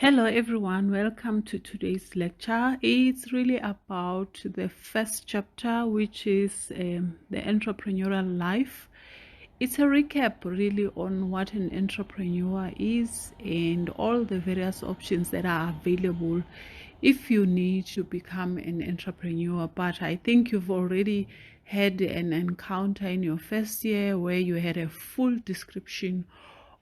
Hello everyone, welcome to today's lecture. It's really about the first chapter, which is the entrepreneurial life. It's a recap really on what an entrepreneur is and all the various options that are available if you need to become an entrepreneur. But I think you've already had an encounter in your first year where you had a full description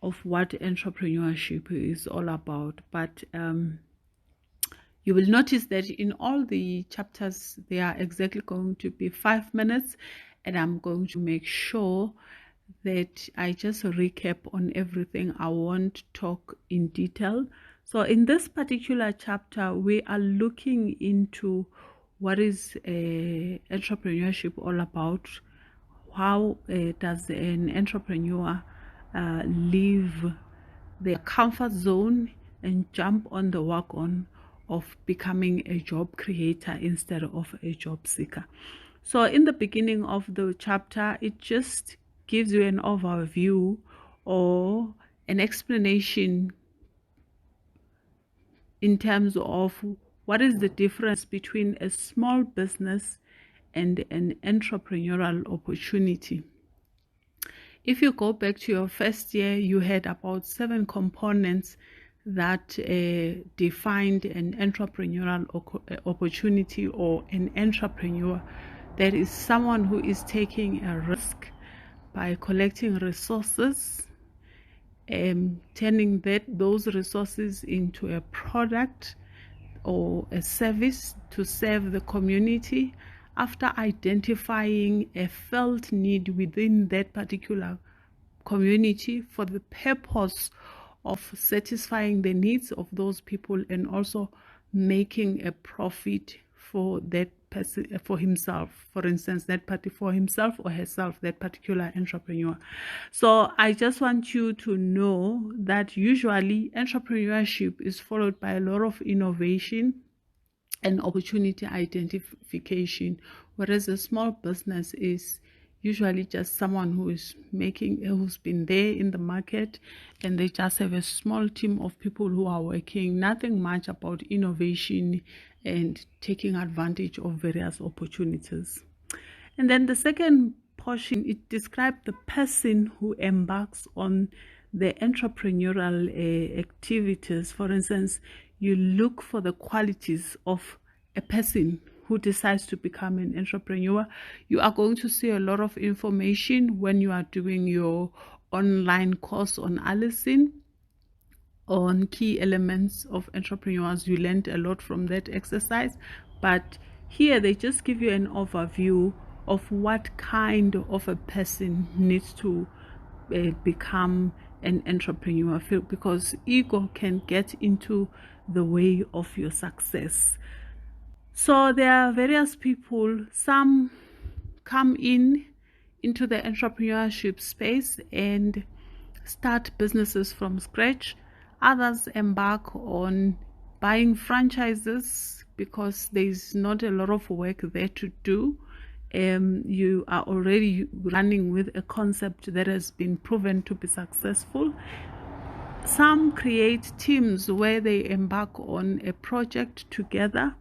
of what entrepreneurship is all about. But you will notice that in all the chapters, they are exactly going to be 5 minutes, and I'm going to make sure that I just recap on everything. I won't talk in detail. So in this particular chapter, we are looking into what is entrepreneurship all about. How does an entrepreneur leave their comfort zone and jump on the wagon of becoming a job creator instead of a job seeker? So in the beginning of the chapter, it just gives you an overview or an explanation in terms of what is the difference between a small business and an entrepreneurial opportunity. If you go back to your first year, you had about 7 components that defined an entrepreneurial opportunity, or an entrepreneur. That is someone who is taking a risk by collecting resources, turning those resources into a product or a service to serve the community after identifying a felt need within that particular community for the purpose of satisfying the needs of those people and also making a profit for that person, for himself, for instance, that party, for himself or herself, that particular entrepreneur. So I just want you to know that usually entrepreneurship is followed by a lot of innovation and opportunity identification, whereas a small business is usually just someone who's been there in the market, and they just have a small team of people who are working, nothing much about innovation and taking advantage of various opportunities. And then the second portion, it describes the person who embarks on the entrepreneurial activities. For instance, you look for the qualities of a person who decides to become an entrepreneur. You are going to see a lot of information when you are doing your online course on Allison on key elements of entrepreneurs. You learned a lot from that exercise, but here they just give you an overview of what kind of a person needs to become an entrepreneur, because ego can get into the way of your success. So there are various people. Some come into the entrepreneurship space and start businesses from scratch. Others embark on buying franchises because there's not a lot of work there to do. You are already running with a concept that has been proven to be successful. Some create teams where they embark on a project together.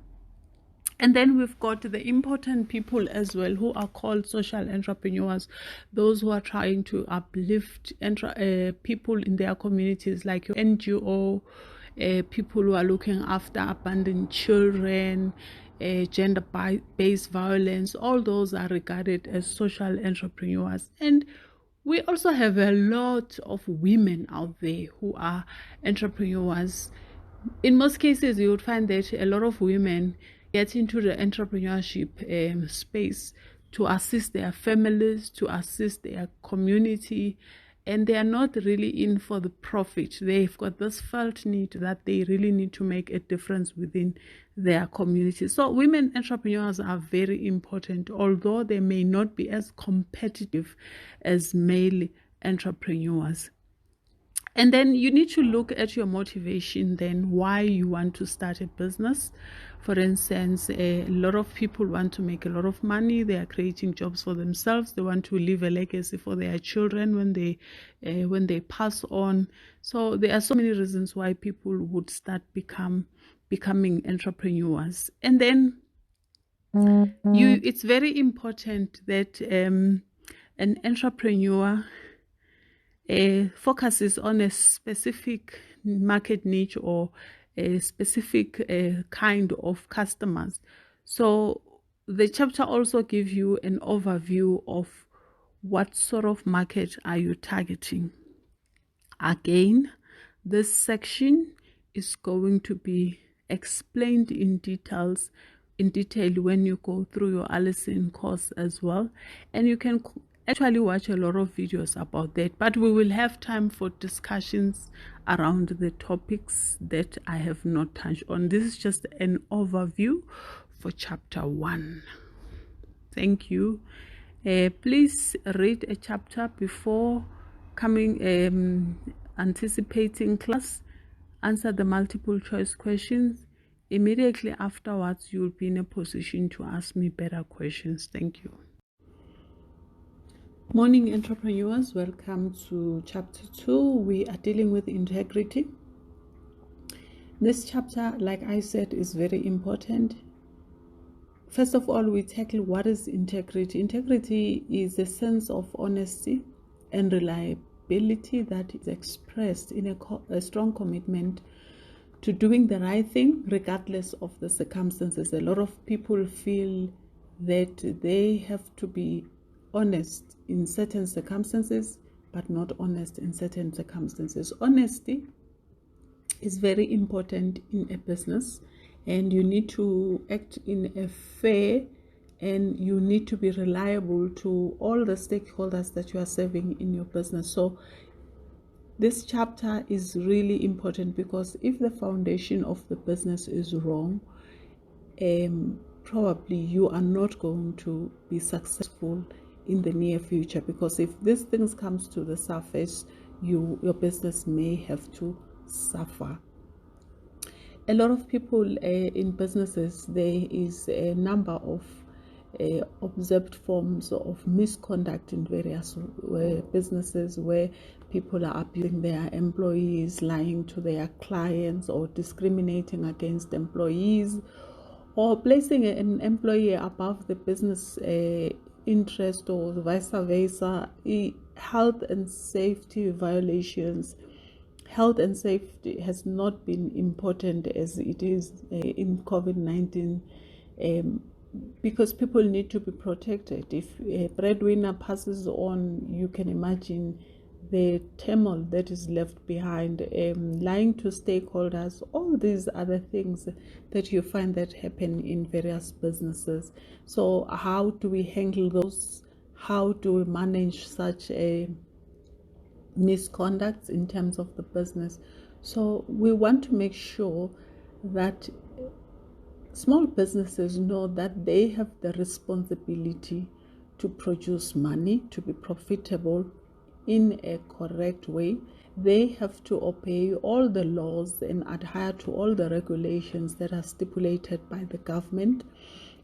And then we've got the important people as well, who are called social entrepreneurs, those who are trying to uplift people in their communities, like your NGO, people who are looking after abandoned children, gender-based violence. All those are regarded as social entrepreneurs. And we also have a lot of women out there who are entrepreneurs. In most cases, you would find that a lot of women get into the entrepreneurship space to assist their families, to assist their community, and they are not really in for the profit. They've got this felt need that they really need to make a difference within their community. So women entrepreneurs are very important, although they may not be as competitive as male entrepreneurs. And then you need to look at your motivation, then why you want to start a business. For instance, a lot of people want to make a lot of money. They are creating jobs for themselves. They want to leave a legacy for their children when they pass on. So there are so many reasons why people would start becoming entrepreneurs. And then it's very important that an entrepreneur focuses on a specific market niche or a specific kind of customers. So the chapter also gives you an overview of what sort of market are you targeting. Again, this section is going to be explained in detail when you go through your Allison course as well, and you can actually watch a lot of videos about that, but we will have time for discussions around the topics that I have not touched on. This is just an overview for chapter 1. Thank you. Please read a chapter before coming, anticipating class. Answer the multiple choice questions. Immediately afterwards, you'll be in a position to ask me better questions. Thank you. Morning, entrepreneurs. Welcome to chapter 2. We are dealing with integrity. This chapter, like I said, is very important. First of all, we tackle what is integrity. Integrity is a sense of honesty and reliability that is expressed in a strong commitment to doing the right thing regardless of the circumstances. A lot of people feel that they have to be honest in certain circumstances, but not honest in certain circumstances. Honesty is very important in a business, and you need to act in a fair, and you need to be reliable to all the stakeholders that you are serving in your business. So this chapter is really important, because if the foundation of the business is wrong, probably you are not going to be successful in the near future, because if these things comes to the surface, your business may have to suffer. A lot of people in businesses, there is a number of observed forms of misconduct in various businesses, where people are abusing their employees, lying to their clients, or discriminating against employees, or placing an employee above the business interest, or vice versa. Health and safety violations. Health and safety has not been important as it is in COVID-19, because people need to be protected. If a breadwinner passes on, you can imagine the turmoil that is left behind. Lying to stakeholders, all these other things that you find that happen in various businesses. So how do we handle those? How do we manage such a misconduct in terms of the business? So we want to make sure that small businesses know that they have the responsibility to produce money, to be profitable in a correct way. They have to obey all the laws and adhere to all the regulations that are stipulated by the government,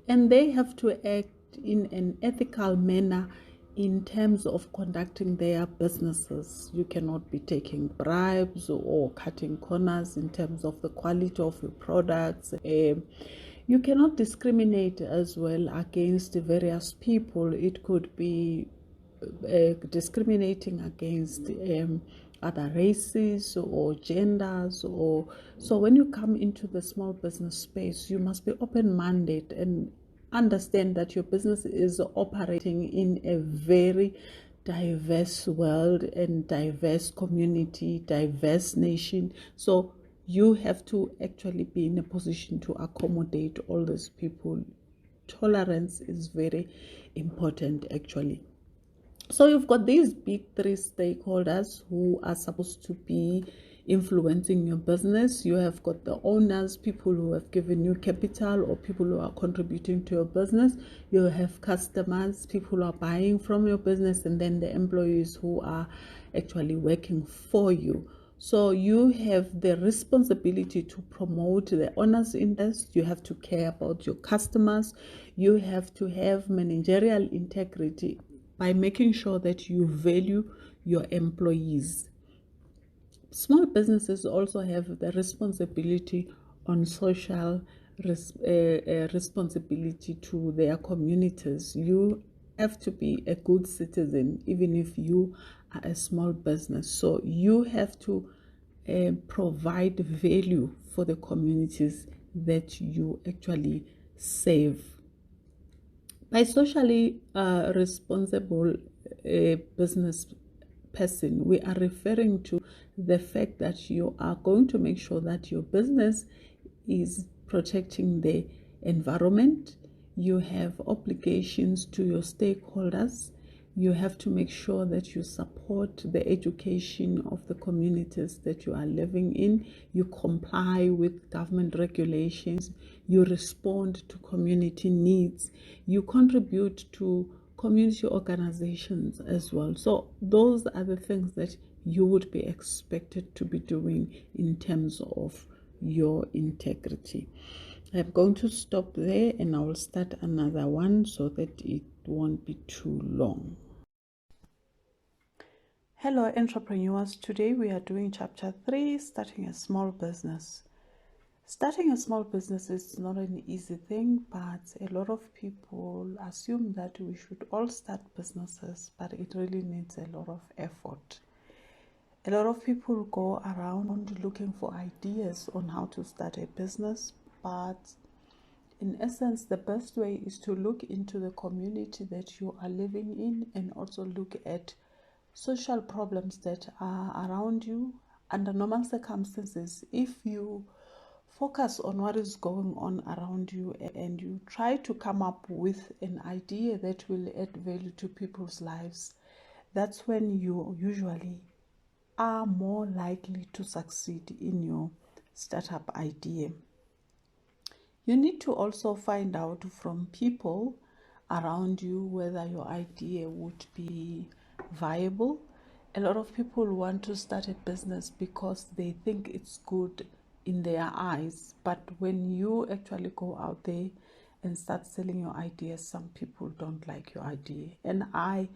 and they have to act in an ethical manner in terms of conducting their businesses. You cannot be taking bribes or cutting corners in terms of the quality of your products. You cannot discriminate as well against various people. It could be discriminating against other races or genders. So when you come into the small business space, you must be open-minded and understand that your business is operating in a very diverse world and diverse community, diverse nation. So you have to actually be in a position to accommodate all these people. Tolerance is very important, actually. So you've got these big 3 stakeholders who are supposed to be influencing your business. You have got the owners, people who have given you capital or people who are contributing to your business. You have customers, people who are buying from your business, and then the employees who are actually working for you. So you have the responsibility to promote the honest interest. You have to care about your customers. You have to have managerial integrity by making sure that you value your employees. Small businesses also have the responsibility on social responsibility to their communities. You have to be a good citizen even if you are a small business. So you have to provide value for the communities that you actually serve. By socially responsible business person, we are referring to the fact that you are going to make sure that your business is protecting the environment. You have obligations to your stakeholders. You have to make sure that you support the education of the communities that you are living in. You comply with government regulations. You respond to community needs. You contribute to community organizations as well. So those are the things that you would be expected to be doing in terms of your integrity. I'm going to stop there and I will start another one so that it won't be too long. Hello entrepreneurs, today we are doing chapter 3, starting a small business. Starting a small business is not an easy thing, but a lot of people assume that we should all start businesses, but it really needs a lot of effort. A lot of people go around looking for ideas on how to start a business, but in essence, the best way is to look into the community that you are living in and also look at social problems that are around you. Under normal circumstances, if you focus on what is going on around you and you try to come up with an idea that will add value to people's lives, that's when you usually are more likely to succeed in your startup idea. You need to also find out from people around you whether your idea would be viable. A lot of people want to start a business because they think it's good in their eyes, but when you actually go out there and start selling your ideas, some people don't like your idea. And I,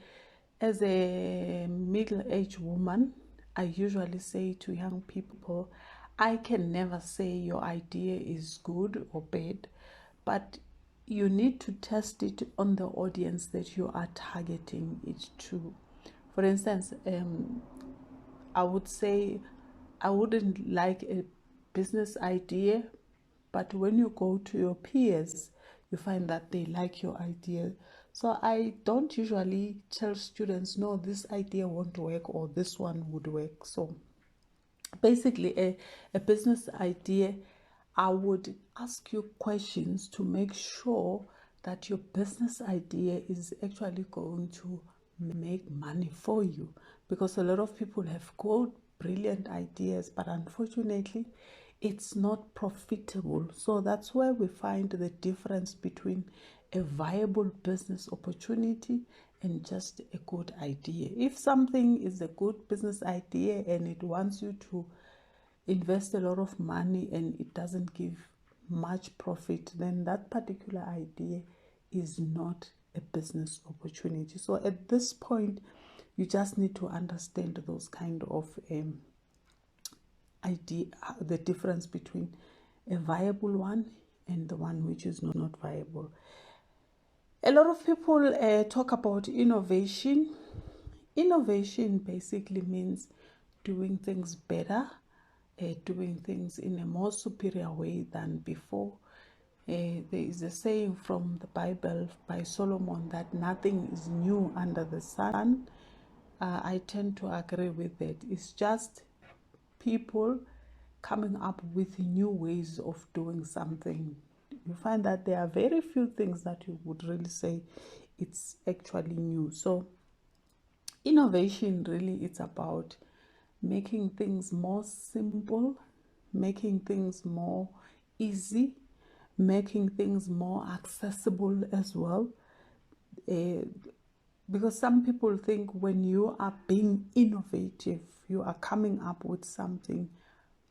as a middle-aged woman, I usually say to young people, I can never say your idea is good or bad, but you need to test it on the audience that you are targeting it to. For instance, I would say I wouldn't like a business idea, but when you go to your peers, you find that they like your idea. So I don't usually tell students, no, this idea won't work or this one would work. So basically a business idea, I would ask you questions to make sure that your business idea is actually going to make money for you, because a lot of people have good brilliant ideas, but unfortunately it's not profitable. So that's where we find the difference between a viable business opportunity and just a good idea. If something is a good business idea and it wants you to invest a lot of money and it doesn't give much profit, then that particular idea is not a business opportunity. So at this point, you just need to understand those kind of idea, the difference between a viable one and the one which is not viable. A lot of people talk about innovation. Innovation basically means doing things better, doing things in a more superior way than before. There is a saying from the Bible by Solomon that nothing is new under the sun. I tend to agree with that. It's just people coming up with new ways of doing something. You find that there are very few things that you would really say it's actually new. So innovation really is about making things more simple, making things more easy, making things more accessible as well. Because some people think when you are being innovative, you are coming up with something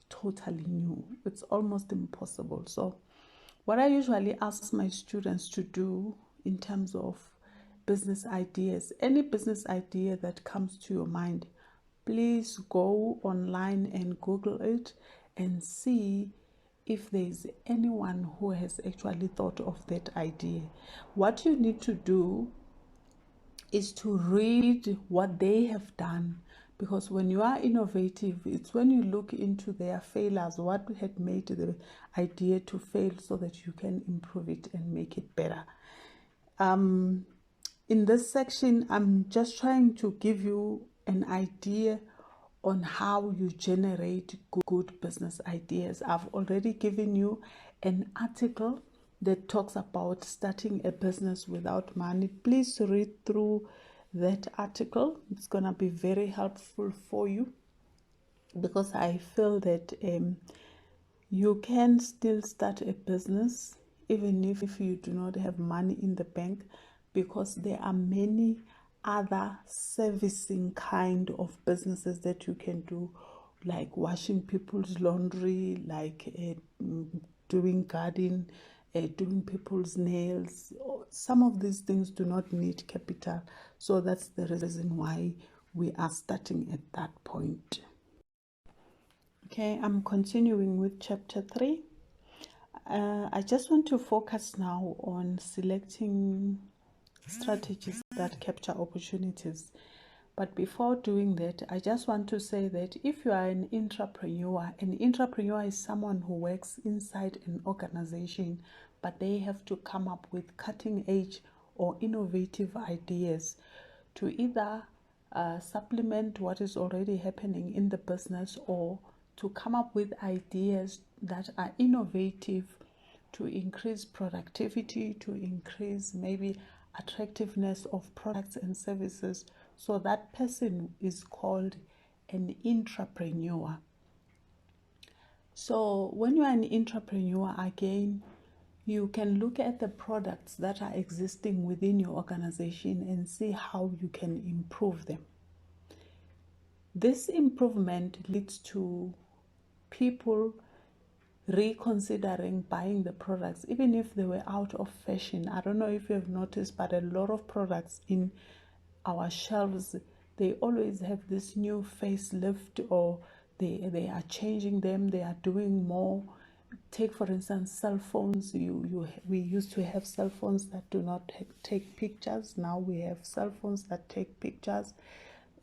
totally new. It's almost impossible. So what I usually ask my students to do in terms of business ideas, any business idea that comes to your mind, please go online and Google it and see if there is anyone who has actually thought of that idea. What you need to do is to read what they have done, because when you are innovative, it's when you look into their failures, what had made the idea to fail, so that you can improve it and make it better. In this section, I'm just trying to give you an idea on how you generate good business ideas. I've already given you an article that talks about starting a business without money. Please read through that article. It's going to be very helpful for you, because I feel that you can still start a business even if you do not have money in the bank, because there are many other servicing kind of businesses that you can do, like washing people's laundry, like doing garden, doing people's nails. Some of these things do not need capital, so that's the reason why we are starting at that point. Okay, I'm continuing with chapter 3. I just want to focus now on selecting strategies that capture opportunities. But before doing that, I just want to say that if you are an entrepreneur is someone who works inside an organization, but they have to come up with cutting edge or innovative ideas to either supplement what is already happening in the business, or to come up with ideas that are innovative to increase productivity, to increase maybe attractiveness of products and services. So that person is called an entrepreneur. So when you are an entrepreneur, again, you can look at the products that are existing within your organization and see how you can improve them. This improvement leads to people reconsidering buying the products, even if they were out of fashion. I don't know if you have noticed, but a lot of products in our shelves, they always have this new facelift, or they are changing them, they are doing more. Take for instance cell phones. We used to have cell phones that do not take pictures. Now we have cell phones that take pictures.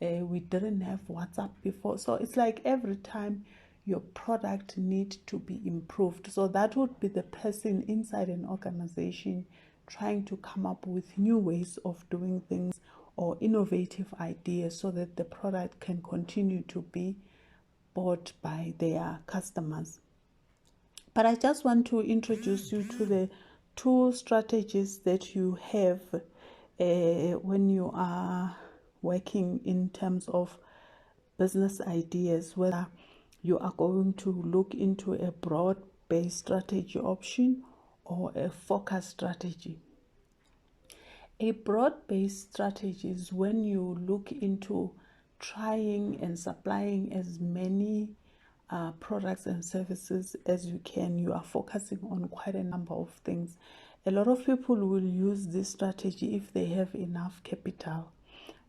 We didn't have WhatsApp before. So it's like every time your product needs to be improved. So that would be the person inside an organization trying to come up with new ways of doing things or innovative ideas, so that the product can continue to be bought by their customers. But I just want to introduce you to the 2 strategies that you have when you are working in terms of business ideas, whether you are going to look into a broad-based strategy option or a focus strategy. A broad-based strategy is when you look into trying and supplying as many products and services as you can. You are focusing on quite a number of things. A lot of people will use this strategy if they have enough capital.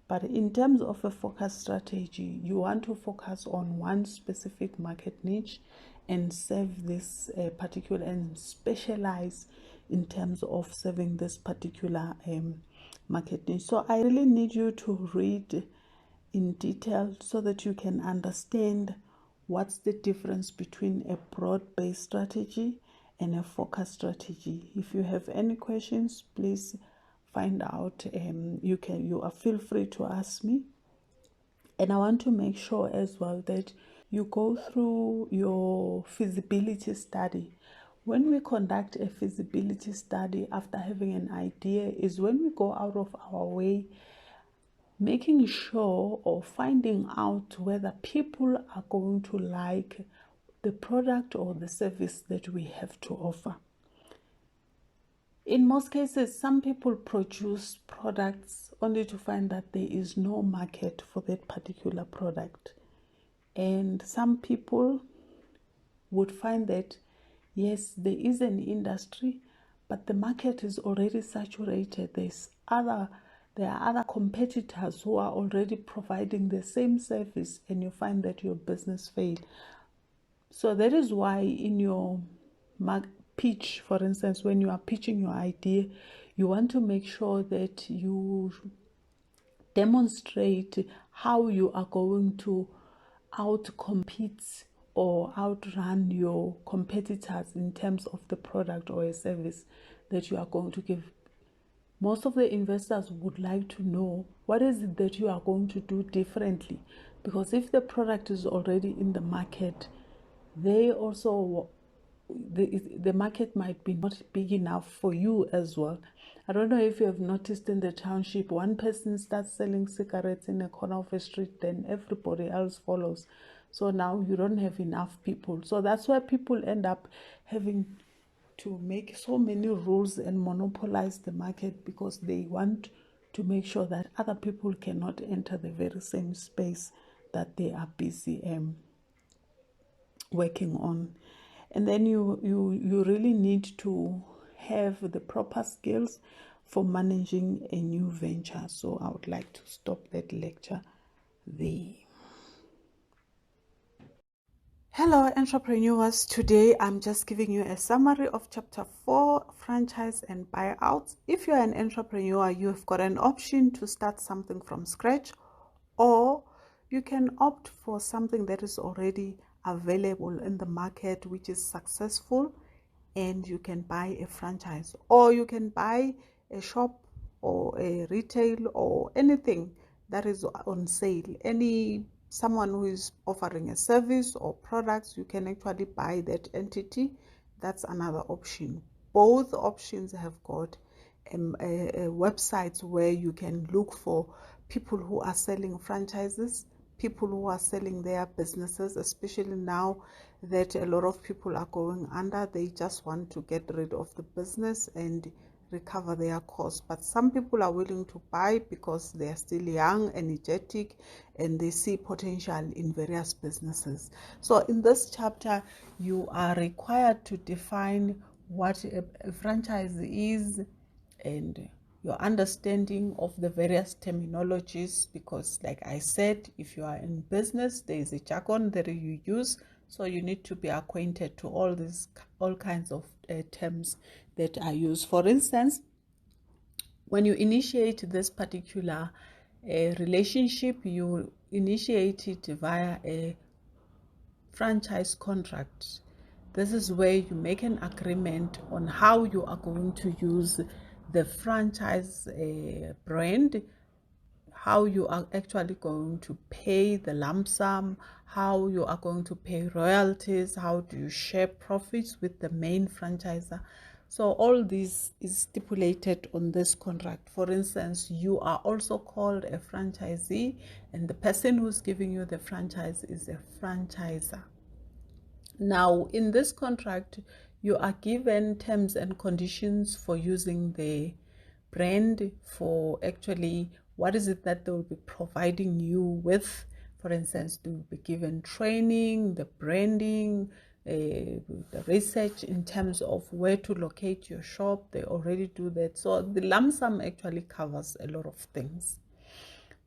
But in terms of a focus strategy, you want to focus on one specific market niche and serve this particular, and specialize in terms of serving this particular market niche. So I really need you to read in detail so that you can understand what's the difference between a broad-based strategy and a focus strategy. If you have any questions, please find out. Feel free to ask me. And I want to make sure as well that you go through your feasibility study. When we conduct a feasibility study after having an idea is when we go out of our way, making sure or finding out whether people are going to like the product or the service that we have to offer. In most cases, some people produce products only to find that there is no market for that particular product. And some people would find that, yes, there is an industry, but the market is already saturated. There are other competitors who are already providing the same service, and you find that your business failed. So that is why in your pitch, for instance, when you are pitching your idea, you want to make sure that you demonstrate how you are going to outcompete or outrun your competitors in terms of the product or a service that you are going to give. Most of the investors would like to know what is it that you are going to do differently, because if the product is already in the market, they also the market might be not big enough for you as well. I don't know if you have noticed in the township, one person starts selling cigarettes in a corner of a street, then everybody else follows. So now you don't have enough people. So that's why people end up having to make so many rules and monopolize the market, because they want to make sure that other people cannot enter the very same space that they are busy working on. And then you really need to have the proper skills for managing a new venture. So I would like to stop that lecture there. Hello entrepreneurs, today I'm just giving you a summary of chapter 4, franchise and buyouts. If you're an entrepreneur, you've got an option to start something from scratch, or you can opt for something that is already available in the market which is successful, and you can buy a franchise, or you can buy a shop or a retail or anything that is on sale. Someone who is offering a service or products, you can actually buy that entity. That's another option. Both options have got websites where you can look for people who are selling franchises, people who are selling their businesses, especially now that a lot of people are going under. They just want to get rid of the business and recover their costs. But some people are willing to buy because they are still young, energetic, and they see potential in various businesses. So in this chapter, you are required to define what a franchise is and your understanding of the various terminologies, because like I said, if you are in business, there is a jargon that you use, so you need to be acquainted to all kinds of terms that are used. For instance, when you initiate this particular relationship, you initiate it via a franchise contract. This is where you make an agreement on how you are going to use the franchise brand, how you are actually going to pay the lump sum, how you are going to pay royalties, how do you share profits with the main franchisor. So all this is stipulated on this contract. For instance, you are also called a franchisee, and the person who's giving you the franchise is a franchisor. Now, in this contract, you are given terms and conditions for using the brand, for actually what is it that they will be providing you with. For instance, to be given training, the branding, the research in terms of where to locate your shop. They already do that. So the lump sum actually covers a lot of things.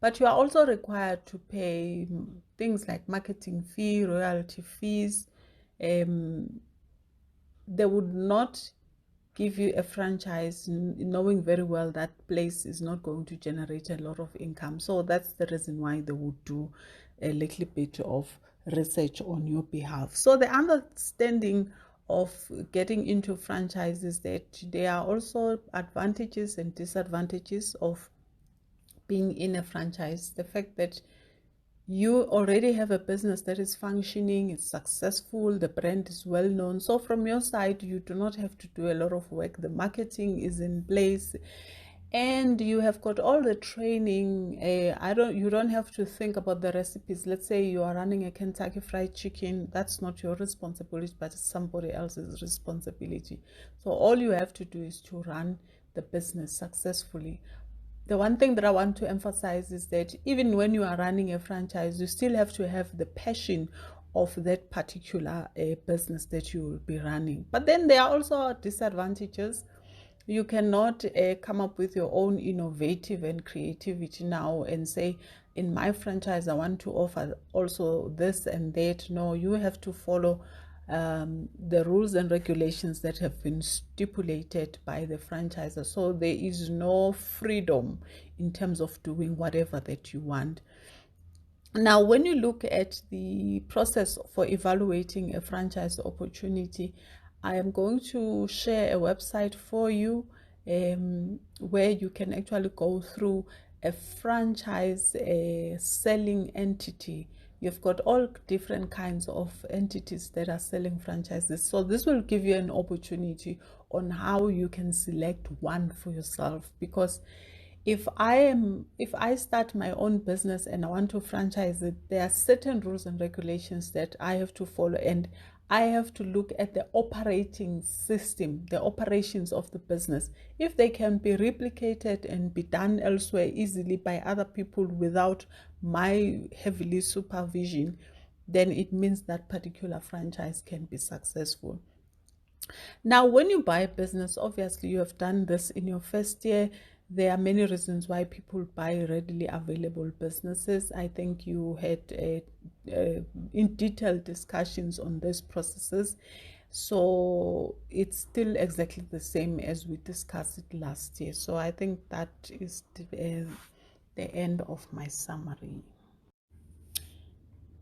But you are also required to pay things like marketing fee, royalty fees. They would not give you a franchise knowing very well that place is not going to generate a lot of income. So that's the reason why they would do a little bit of research on your behalf. So the understanding of getting into franchises, that there are also advantages and disadvantages of being in a franchise. The fact that you already have a business that is functioning, it's successful, the brand is well known. So from your side, you do not have to do a lot of work. The marketing is in place, and you have got all the training. You don't have to think about the recipes. Let's say you are running a Kentucky Fried Chicken, that's not your responsibility, but it's somebody else's responsibility. So all you have to do is to run the business successfully. The one thing that I want to emphasize is that even when you are running a franchise, you still have to have the passion of that particular business that you will be running. But then there are also disadvantages. You cannot come up with your own innovative and creativity now and say, in my franchise I want to offer also this and that. No, you have to follow the rules and regulations that have been stipulated by the franchisor. So there is no freedom in terms of doing whatever that you want. Now, when you look at the process for evaluating a franchise opportunity, I am going to share a website for you where you can actually go through a franchise selling entity. You've got all different kinds of entities that are selling franchises. So this will give you an opportunity on how you can select one for yourself, because if I start my own business and I want to franchise it, there are certain rules and regulations that I have to follow, and I have to look at the operating system, the operations of the business. If they can be replicated and be done elsewhere easily by other people without my heavily supervision, then it means that particular franchise can be successful. Now, when you buy a business, obviously you have done this in your first year. There are many reasons why people buy readily available businesses. I think you had in detailed discussions on these processes. So it's still exactly the same as we discussed it last year. So I think that is the end of my summary.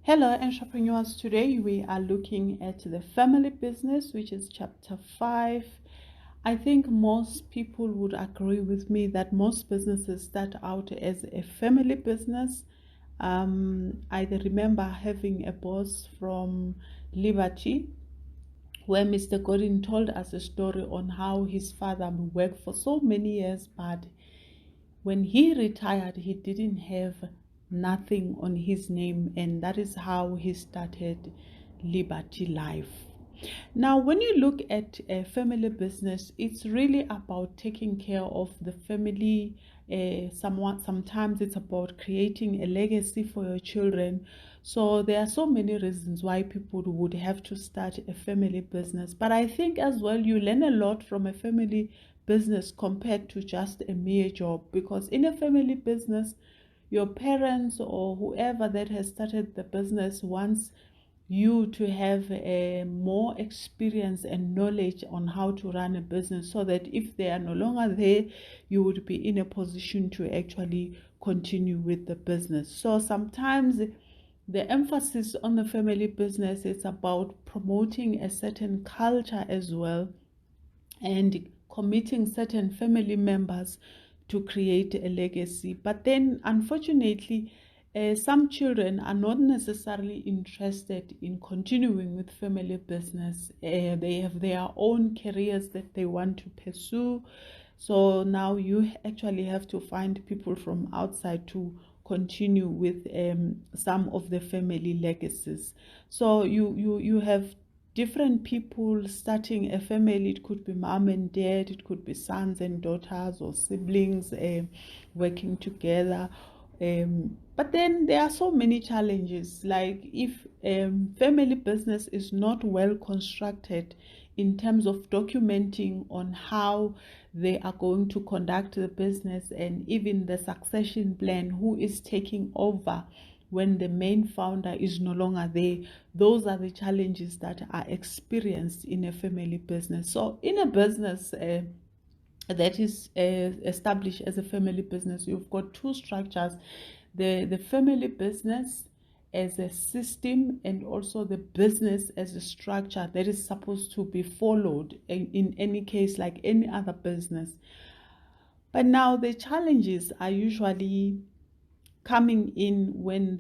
Hello entrepreneurs, today we are looking at the family business, which is chapter 5. I think most people would agree with me that most businesses start out as a family business. I remember having a boss from Liberty where Mr. Godin told us a story on how his father worked for so many years, but when he retired, he didn't have nothing on his name, and that is how he started Liberty Life. Now, when you look at a family business, it's really about taking care of the family. Sometimes it's about creating a legacy for your children. So there are so many reasons why people would have to start a family business. But I think as well, you learn a lot from a family business compared to just a mere job, because in a family business, your parents or whoever that has started the business wants you to have more experience and knowledge on how to run a business, so that if they are no longer there, you would be in a position to actually continue with the business. So sometimes the emphasis on the family business is about promoting a certain culture as well, and committing certain family members to create a legacy. But then unfortunately, some children are not necessarily interested in continuing with family business. They have their own careers that they want to pursue. So now you actually have to find people from outside to continue with some of the family legacies. So you have different people starting a family. It could be mom and dad, it could be sons and daughters or siblings working together. But then there are so many challenges, like if family business is not well constructed in terms of documenting on how they are going to conduct the business, and even the succession plan, who is taking over when the main founder is no longer there. Those are the challenges that are experienced in a family business. So in a business that is established as a family business, you've got two structures: the family business as a system, and also the business as a structure that is supposed to be followed in any case, like any other business. But now the challenges are usually coming in when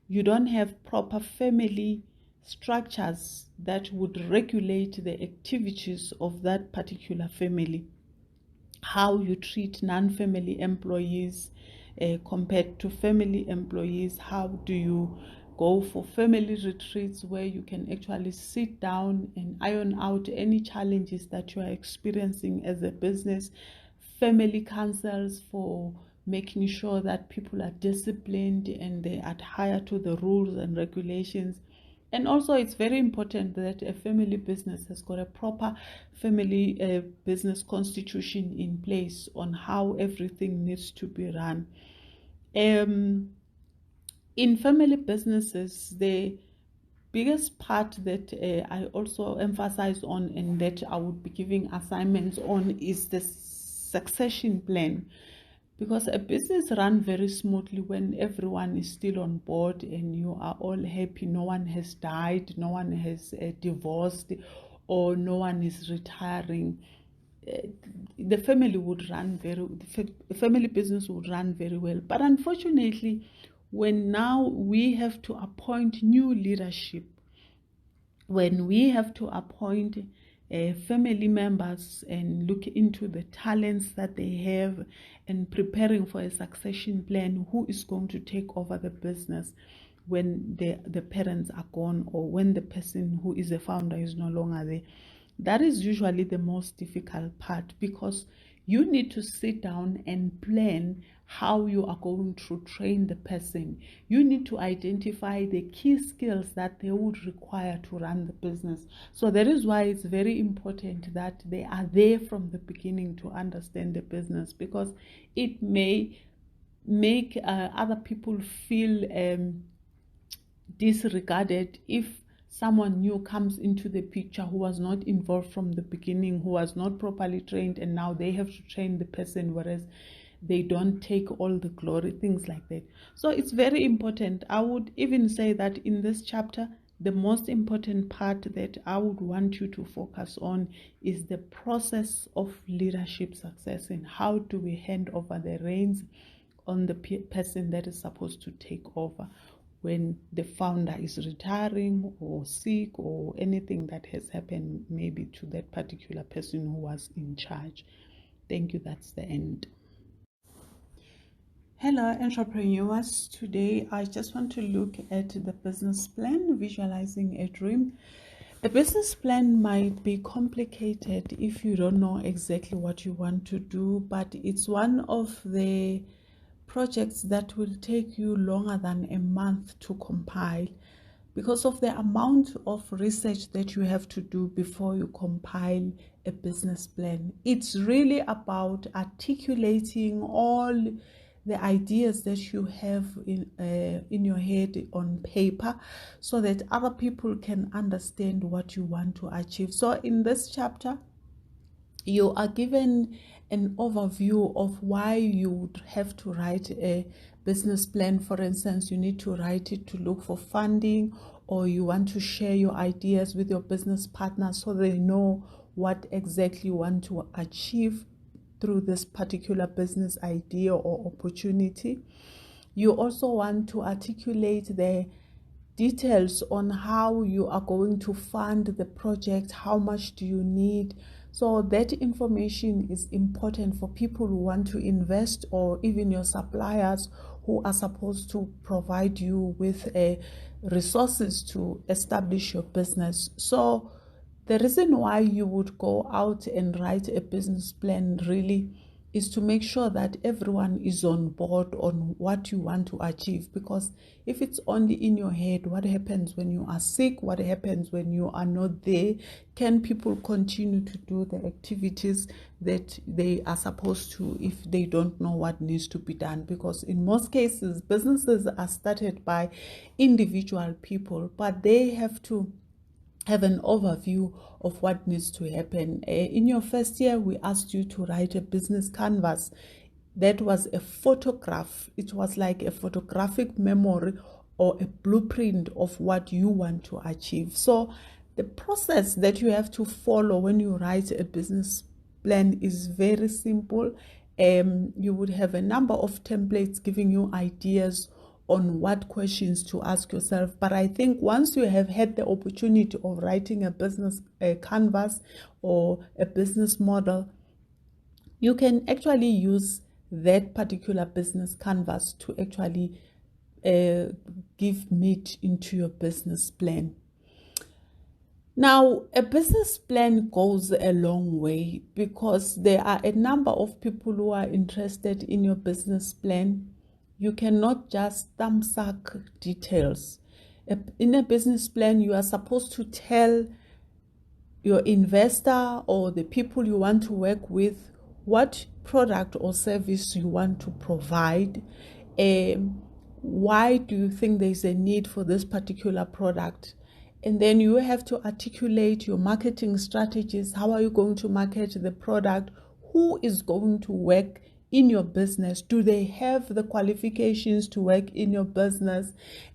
you don't have proper family structures that would regulate the activities of that particular family. how you treat non-family employees compared to family employees. How do you go for family retreats where you can actually sit down and iron out any challenges that you are experiencing as a business? Family councils for making sure that people are disciplined and they adhere to the rules and regulations. And also, it's very important that a family business has got a proper family business constitution in place on how everything needs to be run. In family businesses, the biggest part that I also emphasize on and that I would be giving assignments on is the succession plan. Because a business runs very smoothly when everyone is still on board and you are all happy. No one has died, no one has divorced, or no one is retiring. The family would run the family business would run very well. But unfortunately, when now we have to appoint new leadership, when we have to appoint family members and look into the talents that they have and preparing for a succession plan, who is going to take over the business when the parents are gone or when the person who is the founder is no longer there. That is usually the most difficult part, because you need to sit down and plan how you are going to train the person. You need to identify the key skills that they would require to run the business. So that is why it's very important that they are there from the beginning to understand the business, because it may make other people feel disregarded if someone new comes into the picture who was not involved from the beginning, who was not properly trained, and now they have to train the person, whereas they don't take all the glory, things like that. So it's very important. I would even say that in this chapter, the most important part that I would want you to focus on is the process of leadership success, and how do we hand over the reins on the person that is supposed to take over when the founder is retiring or sick or anything that has happened maybe to that particular person who was in charge. Thank you. That's the end. Hello, entrepreneurs. Today, I just want to look at the business plan, visualizing a dream. A business plan might be complicated if you don't know exactly what you want to do, but it's one of the projects that will take you longer than a month to compile, because of the amount of research that you have to do before you compile a business plan. It's really about articulating all the ideas that you have in your head on paper, so that other people can understand what you want to achieve. So in this chapter, you are given an overview of why you would have to write a business plan. For instance, you need to write it to look for funding, or you want to share your ideas with your business partners so they know what exactly you want to achieve through this particular business idea or opportunity. You also want to articulate the details on how you are going to fund the project, how much do you need. So that information is important for people who want to invest, or even your suppliers who are supposed to provide you with resources to establish your business. So the reason why you would go out and write a business plan really is to make sure that everyone is on board on what you want to achieve. Because if it's only in your head, what happens when you are sick? What happens when you are not there? Can people continue to do the activities that they are supposed to if they don't know what needs to be done? Because in most cases, businesses are started by individual people, but they have to have an overview of what needs to happen. In your first year, we asked you to write a business canvas. That was a photograph. It was like a photographic memory or a blueprint of what you want to achieve. So the process that you have to follow when you write a business plan is very simple. You would have a number of templates giving you ideas on what questions to ask yourself. But I think once you have had the opportunity of writing a business canvas or a business model, you can actually use that particular business canvas to actually give meat into your business plan. Now, a business plan goes a long way because there are a number of people who are interested in your business plan. You cannot just thumbsuck details. In a business plan, you are supposed to tell your investor or the people you want to work with what product or service you want to provide. Why do you think there's a need for this particular product? And then you have to articulate your marketing strategies. How are you going to market the product? Who is going to work in your business? Do they have the qualifications to work in your business?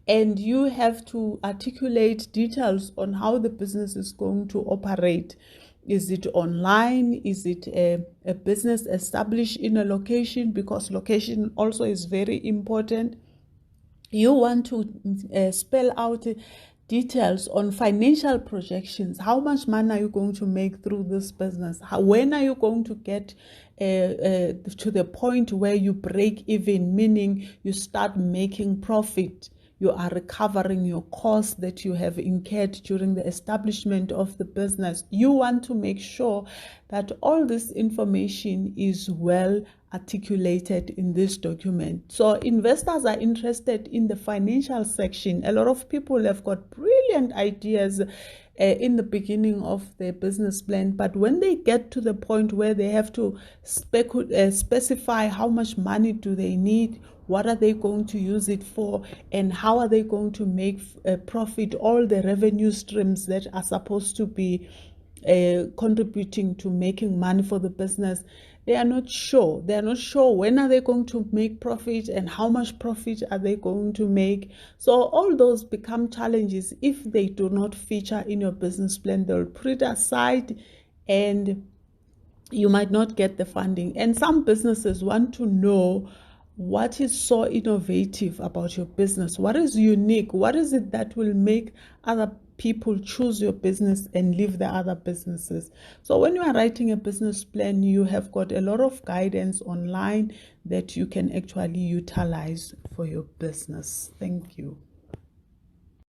And you have to articulate details on how the business is going to operate. Is it online? Is it a business established in a location? Because location also is very important. You want to spell out details on financial projections. How much money are you going to make through this business? When are you going to get to the point where you break even, meaning you start making profit? You are recovering your costs that you have incurred during the establishment of the business. You want to make sure that all this information is well articulated in this document. So investors are interested in the financial section. A lot of people have got brilliant ideas in the beginning of their business plan, but when they get to the point where they have to specify how much money do they need, what are they going to use it for, and how are they going to make a profit, all the revenue streams that are supposed to be contributing to making money for the business, they are not sure. They are not sure when are they going to make profit and how much profit are they going to make. So all those become challenges if they do not feature in your business plan. They'll put it aside and you might not get the funding. And some businesses want to know what is so innovative about your business. What is unique? What is it that will make other people choose your business and leave the other businesses? So when you are writing a business plan, you have got a lot of guidance online that you can actually utilize for your business. Thank you.